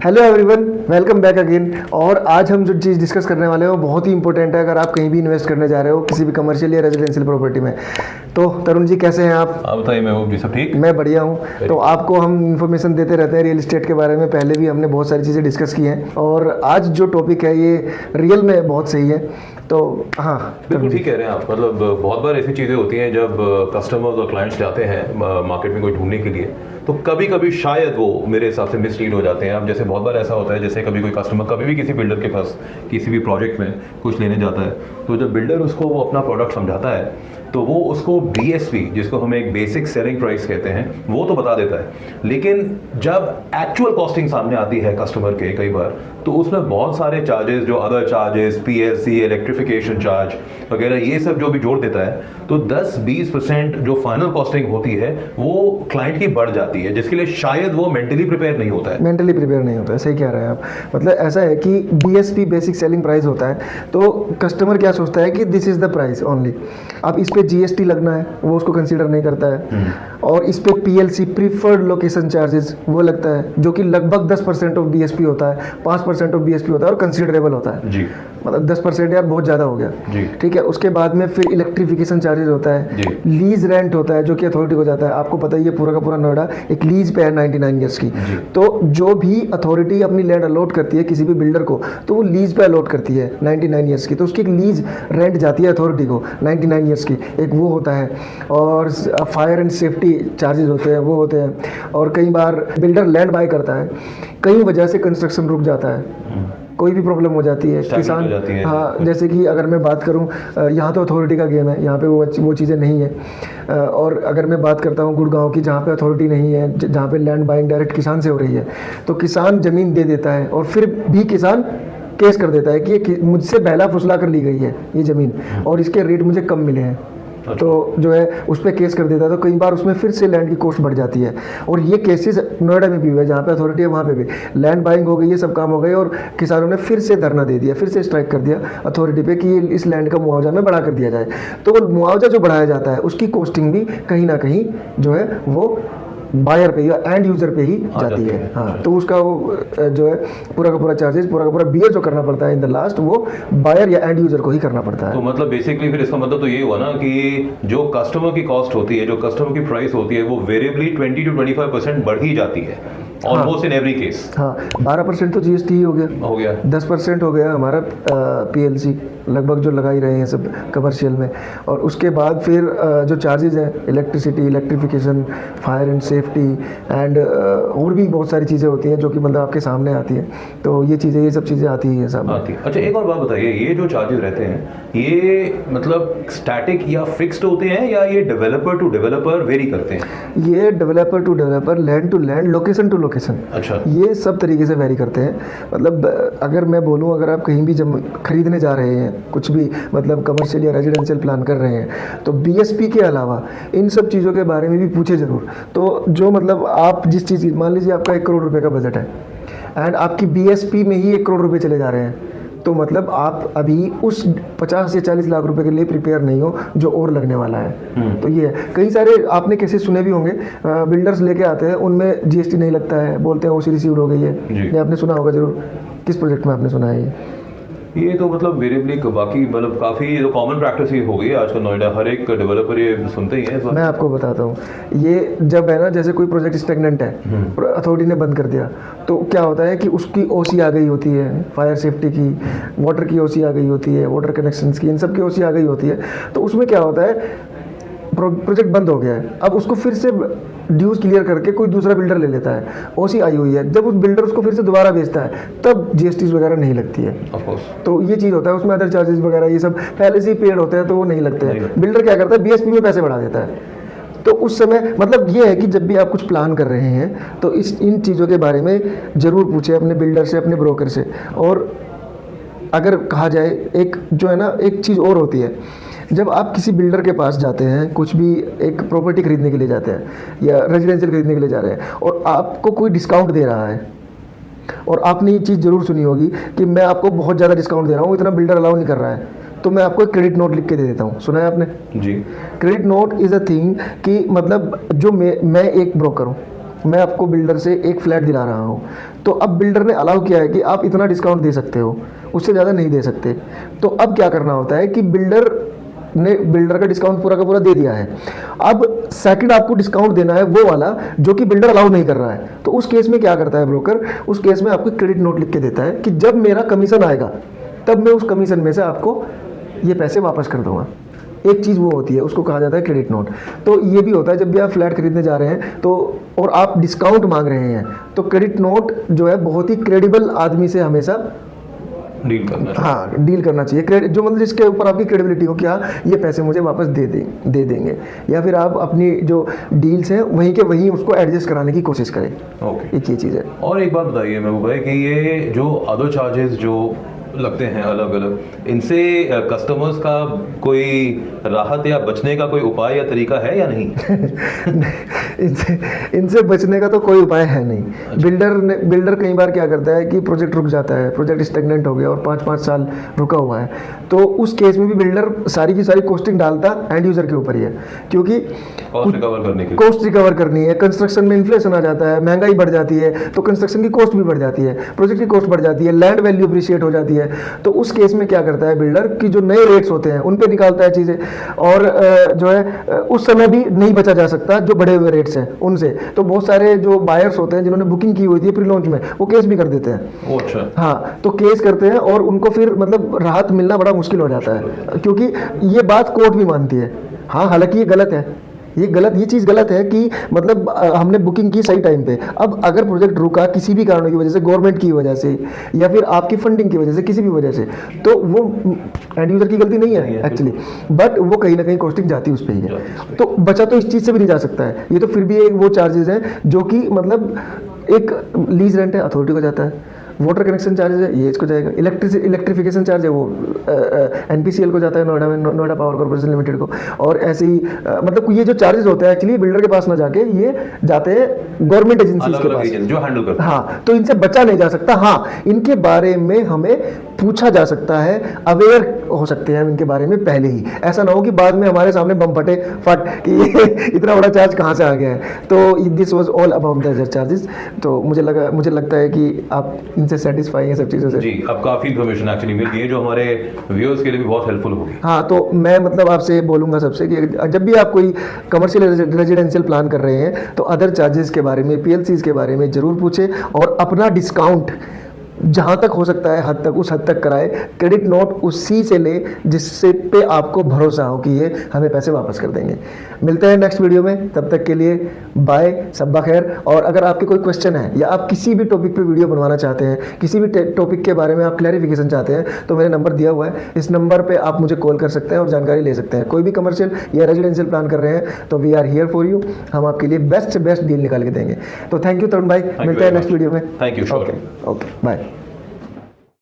Hello everyone, welcome back again. और आज हम जो चीज़ डिस्कस करने वाले हैं वो बहुत ही इंपॉर्टेंट है अगर आप कहीं भी इन्वेस्ट करने जा रहे हो किसी भी कमर्शियल या रेजिडेंशियल प्रॉपर्टी में। तो तरुण जी कैसे हैं आप? बताइए महबूब जी, सब ठीक? मैं बढ़िया हूँ। तो आपको हम इन्फॉर्मेशन देते रहते हैं रियल एस्टेट के बारे में, पहले भी हमने बहुत सारी चीज़ें डिस्कस की हैं और आज जो टॉपिक है ये रियल में बहुत सही है। तो हाँ, बिल्कुल ठीक कह रहे हैं आप। मतलब बहुत बार ऐसी चीज़ें होती हैं जब कस्टमर्स और क्लाइंट्स जाते हैं मार्केट में कोई ढूंढने के लिए, तो कभी कभी शायद वो मेरे हिसाब से मिसलीड हो जाते हैं। अब जैसे बहुत बार ऐसा होता है, जैसे कभी कोई कस्टमर कभी भी किसी बिल्डर के पास किसी भी प्रोजेक्ट में कुछ लेने जाता है, तो जब बिल्डर उसको वो अपना प्रोडक्ट समझाता है तो वो उसको BSP, जिसको हम एक बेसिक सेलिंग प्राइस कहते हैं, वो तो बता देता है। लेकिन जब एक्चुअल कॉस्टिंग सामने आती है कस्टमर के कई बार, तो उसमें बहुत सारे चार्जेस, जो other charges, PLC, electrification charge वगैरह, ये सब जो भी जोड़ देता है, तो 10-20% जो फाइनल कॉस्टिंग होती है वो क्लाइंट की बढ़ जाती है, जिसके लिए शायद वो मेंटली प्रिपेयर नहीं होता है। मेंटली प्रिपेयर नहीं होता है, सही कह रहे हैं आप। मतलब ऐसा है कि BSP बेसिक सेलिंग प्राइस होता है, तो कस्टमर क्या सोचता है कि this is the price only. अब इस पे GST लगना है, वो उसको कंसीडर नहीं करता है। और इस पे PLC, प्रीफर्ड लोकेशन चार्जेस, वो लगता है, जो कि लगभग 10% ऑफ BSP होता है, 5% ऑफ BSP होता है और कंसीडरेबल होता है जी। मतलब 10% यार बहुत ज़्यादा हो गया जी। ठीक है। उसके बाद में फिर इलेक्ट्रिफिकेशन चार्जेस होता है, लीज रेंट होता है जो कि अथॉरिटी को जाता है। आपको पता ही है पूरा का पूरा नोएडा एक लीज पे है 99 ईयर्स की। तो जो भी अथॉरिटी अपनी लैंड अलॉट करती है किसी भी बिल्डर को, तो वो लीज पे अलॉट करती है 99 ईयर्स की, तो उसकी एक लीज रेंट जाती है अथॉरिटी को 99 ईयर्स की, एक वो होता है। और फायर एंड सेफ्टी चार्जेस होते हैं, वो होते हैं। और कई बार बिल्डर लैंड बाय करता है, कई वजह से कंस्ट्रक्शन रुक जाता है, कोई भी प्रॉब्लम हो जाती है, किसान, हाँ, जैसे कि अगर मैं बात करूं, यहाँ तो अथॉरिटी का गेम है, यहाँ पे वो चीज़ें नहीं है। और अगर मैं बात करता हूँ गुड़गांव की, जहाँ पे अथॉरिटी नहीं है, जहाँ पे लैंड बाइंग डायरेक्ट किसान से हो रही है, तो किसान ज़मीन दे देता है और फिर भी किसान केस कर देता है कि ये मुझसे बहला फुसला कर ली गई है ये ज़मीन और इसके रेट मुझे कम मिले हैं। तो जो है उस पर केस कर देता है, तो कई बार उसमें फिर से लैंड की कॉस्ट बढ़ जाती है। और ये केसेस नोएडा में भी हुआ है, जहाँ पे अथॉरिटी है वहाँ पे भी लैंड बाइंग हो गई, ये सब काम हो गए और किसानों ने फिर से धरना दे दिया, फिर से स्ट्राइक कर दिया अथॉरिटी पे कि इस लैंड का मुआवजा में बढ़ा कर दिया जाए। तो वो मुआवजा जो बढ़ाया जाता है उसकी कॉस्टिंग भी कहीं ना कहीं जो है वो बायर पे या एंड यूजर पे ही जाती है। हाँ, तो उसका वो जो है पूरा का पूरा चार्जेस, पूरा का पूरा बियर जो करना पड़ता है इन द लास्ट, वो बायर या एंड यूजर को ही करना पड़ता है। तो मतलब बेसिकली फिर इसका मतलब तो ये हुआ ना कि जो कस्टमर की कॉस्ट होती है, जो कस्टमर की प्राइस होती है, वो वेरिएबली 20 to 25% बढ़ ही जाती है ऑलमोस्ट इन एवरी केस। हाँ, 12% तो GST ही हो गया, 10% हो गया हमारा PLC, लगभग जो लगा ही रहे हैं सब कमर्शियल में। और उसके बाद फिर जो चार्जेस हैं, electricity, electrification, fire and safety and और भी बहुत सारी चीज़ें होती हैं जो कि मतलब आपके सामने आती हैं। तो ये चीज़ें, ये सब चीज़ें आती हैं सब आती है। अच्छा, एक और बात बताइए, ये जो चार्जेस रहते हैं ये मतलब स्टैटिक या फिक्स्ड होते हैं या ये डेवलपर टू डेवलपर वेरी करते हैं? ये developer to developer, land to land, location to location, अच्छा, ये सब तरीके से वेरी करते हैं। मतलब अगर मैं बोलूँ, अगर आप कहीं भी जब खरीदने जा रहे हैं कुछ भी, मतलब कमर्शियल या रेजिडेंशियल प्लान कर रहे हैं, तो BSP के अलावा इन सब चीज़ों के बारे में भी पूछे ज़रूर। तो जो मतलब आप जिस चीज़, मान लीजिए आपका 1 करोड़ रुपए का बजट है एंड आपकी BSP में ही 1 करोड़ रुपए चले जा रहे हैं, तो मतलब आप अभी उस 50 से 40 लाख रुपए के लिए प्रिपेयर नहीं हो जो और लगने वाला है। तो ये है, कई सारे आपने केसेस सुने भी होंगे, बिल्डर्स लेके आते हैं, उनमें GST नहीं लगता है, बोलते हैं OC रिसीव्ड हो गई है। ये आपने सुना होगा जरूर, किस प्रोजेक्ट में आपने सुना है ये तो मतलब वेरिएबली बाकी मतलब काफ़ी जो कॉमन प्रैक्टिस ही हो गई है आजकल नोएडा, हर एक डेवलपर ये सुनते ही है। मैं आपको बताता हूँ, ये जब है ना, जैसे कोई प्रोजेक्ट स्टेगनेंट है, अथॉरिटी ने बंद कर दिया, तो क्या होता है कि उसकी OC आ गई होती है, फायर सेफ्टी की, वाटर की OC आ गई होती है, वाटर कनेक्शन की, इन सब की OC आ गई होती है। तो उसमें क्या होता है, प्रोजेक्ट बंद हो गया है, अब उसको फिर से ड्यूज क्लियर करके कोई दूसरा बिल्डर ले लेता है, OC आई हुई है, जब उस बिल्डर उसको फिर से दोबारा बेचता है तब GST वगैरह नहीं लगती है। तो ये चीज़ होता है, उसमें अदर चार्जेस वगैरह ये सब पहले से ही पेड होते हैं, तो वो नहीं लगते हैं। बिल्डर क्या करता है, BSP में पैसे बढ़ा देता है। तो उस समय मतलब ये है कि जब भी आप कुछ प्लान कर रहे हैं तो इन चीज़ों के बारे में ज़रूर पूछें अपने बिल्डर से, अपने ब्रोकर से। और अगर कहा जाए, एक जो है ना, एक चीज़ और होती है, जब आप किसी बिल्डर के पास जाते हैं, कुछ भी एक प्रॉपर्टी खरीदने के लिए जाते हैं या रेजिडेंशियल खरीदने के लिए जा रहे हैं, और आपको कोई डिस्काउंट दे रहा है, और आपने ये चीज़ ज़रूर सुनी होगी कि मैं आपको बहुत ज़्यादा डिस्काउंट दे रहा हूँ, इतना बिल्डर अलाउ नहीं कर रहा है, तो मैं आपको एक क्रेडिट नोट लिख के दे देता हूँ। सुना है आपने? जी। Credit note is a thing कि मतलब जो मैं एक ब्रोकर हूँ, मैं आपको बिल्डर से एक फ्लैट दिला रहा हूँ, तो अब बिल्डर ने अलाउ किया है कि आप इतना डिस्काउंट दे सकते हो, उससे ज़्यादा नहीं दे सकते। तो अब क्या करना होता है कि बिल्डर का डिस्काउंट पूरा का पूरा दे दिया है, अब सेकंड आपको डिस्काउंट देना है वो वाला जो कि बिल्डर अलाउ नहीं कर रहा है। तो उस केस में क्या करता है ब्रोकर, उस केस में आपको क्रेडिट नोट लिख के देता है कि जब मेरा कमीशन आएगा तब मैं उस कमीशन में से आपको ये पैसे वापस कर दूंगा। एक चीज़ वो होती है, उसको कहा जाता है क्रेडिट नोट। तो ये भी होता है जब भी आप फ्लैट खरीदने जा रहे हैं तो और आप डिस्काउंट मांग रहे हैं, तो क्रेडिट नोट जो है बहुत ही क्रेडिबल आदमी से हमेशा डील करना चाहिए। हाँ, डील करना चाहिए। क्रेडिट जो मतलब जिसके ऊपर आपकी क्रेडिबिलिटी हो, क्या ये पैसे मुझे वापस दे देंगे, या फिर आप अपनी जो डील्स हैं वहीं के वहीं उसको एडजस्ट कराने की कोशिश करें। ओके, एक ये चीज़ है। और एक बात बताइए महबूब भाई कि ये जो अदर चार्जेस जो लगते हैं अलग अलग, इनसे कस्टमर्स का कोई राहत या बचने का कोई उपाय या तरीका है या नहीं? इनसे बचने का तो कोई उपाय है नहीं। बिल्डर कई बार क्या करता है कि प्रोजेक्ट रुक जाता है, प्रोजेक्ट स्टेगनेंट हो गया और 5-5 साल रुका हुआ है, तो उस केस में भी बिल्डर सारी की सारी कॉस्टिंग डालता एंड यूज़र के ऊपर ही है, क्योंकि कॉस्ट रिकवर करनी है। कंस्ट्रक्शन में इन्फ्लेशन आ जाता है, महंगाई बढ़ जाती है, तो कंस्ट्रक्शन की कॉस्ट भी बढ़ जाती है, प्रोजेक्ट की कॉस्ट बढ़ जाती है, लैंड वैल्यू अप्रिशिएट हो जाती है। तो उस केस में क्या करता है बिल्डर कि जो नए रेट्स होते हैं उन पे निकालता है चीज़ें, और जो है उस समय भी नहीं बचा जा सकता जो बढ़े हुए रेट्स हैं उनसे। तो बहुत सारे जो बायर्स होते हैं जिन्होंने बुकिंग की हुई थी प्री लॉन्च में, वो केस भी कर देते हैं। अच्छा। हाँ, तो केस करते हैं और उनको फिर मतलब राहत मिलना बड़ा मुश्किल हो जाता है, क्योंकि ये बात कोर्ट भी मानती है। हाँ, हालांकि ये गलत है, ये चीज़ गलत है कि मतलब हमने बुकिंग की सही टाइम पे, अब अगर प्रोजेक्ट रुका किसी भी कारणों की वजह से, गवर्नमेंट की वजह से या फिर आपकी फंडिंग की वजह से, किसी भी वजह से, तो वो एंड यूजर की गलती नहीं है एक्चुअली, बट वो कहीं ना कहीं कॉस्टिंग जाती है उस पर ही है। तो बचा तो इस चीज़ से भी नहीं जा सकता है, ये तो फिर भी एक वो चार्जेस हैं जो कि मतलब एक लीज रेंट है, अथॉरिटी को जाता है, वाटर कनेक्शन चार्जेस है ये इसको जाएगा, इलेक्ट्रिफिकेशन चार्ज है वो एनपीसीएल को जाता है, नोएडा में नोएडा पावर कॉर्पोरेशन लिमिटेड को। और ऐसे ही मतलब ये जो चार्जेस होते हैं एक्चुअली बिल्डर के पास ना जाके ये जाते हैं गवर्नमेंट एजेंसीज के पास जो हैंडल करते हैं। हाँ, तो इनसे बचा नहीं जा सकता। हाँ, इनके बारे में हमें पूछा जा सकता है, अवेयर हो सकते हैं हम इनके बारे में पहले ही, ऐसा ना हो कि बाद में हमारे सामने बम फटे फट कि ये इतना बड़ा चार्ज कहाँ से आ गया है। तो this was all about the charges. तो मुझे लगता है कि आप इनसे सेटिस्फाई हैं सब चीज़ों से। जी, अब काफ़ी इन्फॉर्मेशन एक्चुअली मिल गई है जो हमारे व्यूअर्स के लिए भी बहुत हेल्पफुल होगी। हाँ, तो मैं मतलब आपसे बोलूँगा सबसे कि जब भी आप कोई कमर्शियल रेजिडेंशियल प्लान कर रहे हैं तो अदर चार्जेस के बारे में, पीएलसीज के बारे में ज़रूर पूछें, और अपना डिस्काउंट जहाँ तक हो सकता है हद तक उस हद तक कराए। क्रेडिट नोट उसी से ले जिससे पे आपको भरोसा हो कि ये हमें पैसे वापस कर देंगे। मिलते हैं नेक्स्ट वीडियो में, तब तक के लिए बाय, सब्बा खैर। और अगर आपके कोई क्वेश्चन है या आप किसी भी टॉपिक पे वीडियो बनवाना चाहते हैं, किसी भी टॉपिक के बारे में आप क्लैरिफिकेशन चाहते हैं, तो मेरे नंबर दिया हुआ है, इस नंबर पर आप मुझे कॉल कर सकते हैं और जानकारी ले सकते हैं। कोई भी कमर्शियल या रेजिडेंशियल प्लान कर रहे हैं तो we are here for you, हम आपके लिए बेस्ट से बेस्ट डील निकाल के देंगे। तो थैंक यू तरुण भाई, मिलते हैं नेक्स्ट वीडियो में। Thank you. Okay, bye.